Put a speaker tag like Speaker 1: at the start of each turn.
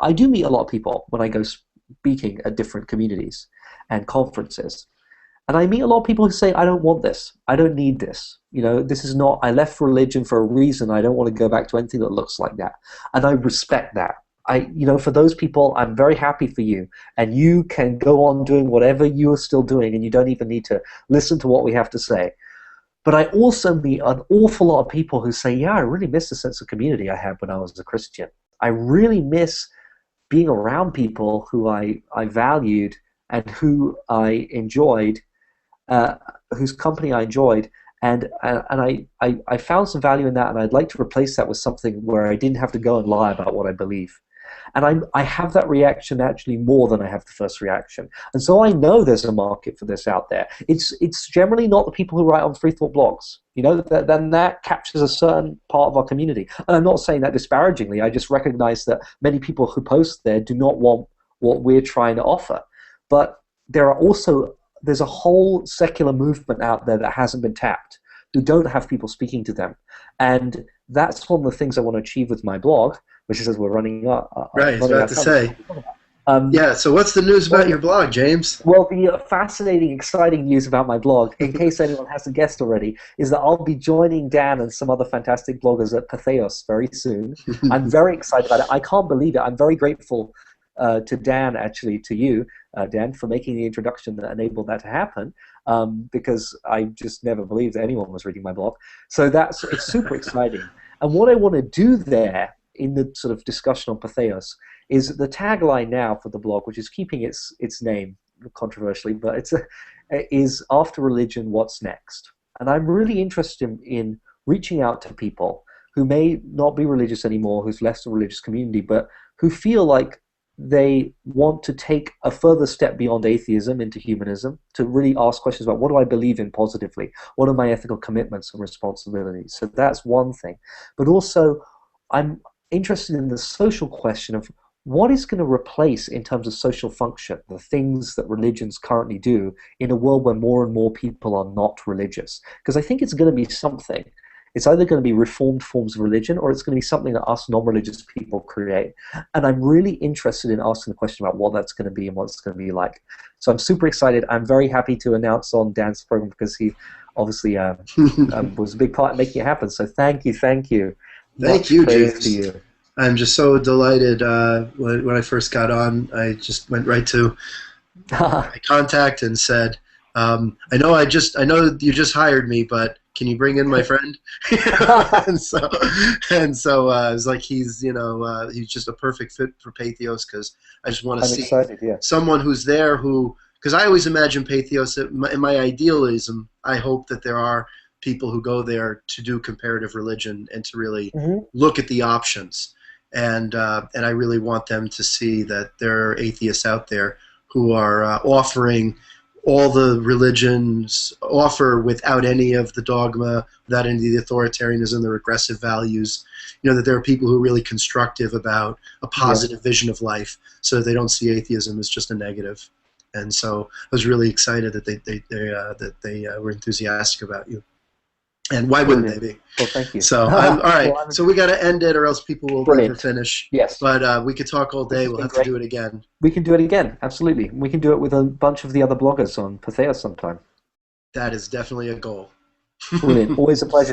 Speaker 1: I do meet a lot of people when I go speaking at different communities and conferences. And I meet a lot of people who say, I don't want this. I don't need this. This is not, I left religion for a reason. I don't want to go back to anything that looks like that. And I respect that. For those people, I'm very happy for you. And you can go on doing whatever you are still doing, and you don't even need to listen to what we have to say. But I also meet an awful lot of people who say, yeah, I really miss the sense of community I had when I was a Christian. I really miss being around people who I valued and who I enjoyed, whose company I enjoyed, and I found some value in that, and I'd like to replace that with something where I didn't have to go and lie about what I believe. And I have that reaction actually more than I have the first reaction. And so I know there's a market for this out there. It's generally not the people who write on free thought blogs. Then that captures a certain part of our community. And I'm not saying that disparagingly. I just recognize that many people who post there do not want what we're trying to offer. But there's a whole secular movement out there that hasn't been tapped, who don't have people speaking to them. And that's one of the things I want to achieve with my blog, which is as we're running up.
Speaker 2: Right, I was about to say. Yeah, so what's the news about your blog, James?
Speaker 1: Well, the fascinating, exciting news about my blog, in case anyone hasn't guessed already, is that I'll be joining Dan and some other fantastic bloggers at Patheos very soon. I'm very excited about it. I can't believe it. I'm very grateful to Dan, actually, to you, Dan, for making the introduction that enabled that to happen, because I just never believed that anyone was reading my blog. So it's super exciting. And what I want to do there in the sort of discussion on Patheos is the tagline now for the blog, which is keeping its name controversially, but is after religion, what's next? And I'm really interested in reaching out to people who may not be religious anymore, who've left the religious community, but who feel like they want to take a further step beyond atheism into humanism, to really ask questions about what do I believe in positively? What are my ethical commitments and responsibilities? So that's one thing. But also, I'm interested in the social question of what is going to replace, in terms of social function, the things that religions currently do in a world where more and more people are not religious. Because I think it's going to be something. It's either going to be reformed forms of religion, or it's going to be something that us non-religious people create. And I'm really interested in asking the question about what that's going to be and what it's going to be like. So I'm super excited. I'm very happy to announce on Dan's program, because he obviously was a big part in making it happen. So thank you.
Speaker 2: Thank you, James.
Speaker 1: To you.
Speaker 2: I'm just so delighted. When I first got on, I just went right to my contact and said, I know you just hired me, but can you bring in my friend? and so I was like, he's just a perfect fit for Patheos, because I just want to see someone who's there because I always imagine Patheos, in my idealism, I hope that there are people who go there to do comparative religion and to really look at the options. And I really want them to see that there are atheists out there who are offering all the religions, offer without any of the dogma, without any of the authoritarianism, the regressive values. That there are people who are really constructive about a positive vision of life, so that they don't see atheism as just a negative. And so I was really excited that they were enthusiastic about you. And why wouldn't they be?
Speaker 1: Well, thank you.
Speaker 2: So, all right. So we got to end it, or else people will never finish.
Speaker 1: Yes.
Speaker 2: But we could talk all day. We'll have to do it again.
Speaker 1: We can do it again. Absolutely. We can do it with a bunch of the other bloggers on Patheos sometime.
Speaker 2: That is definitely a goal.
Speaker 1: Brilliant. Always a pleasure.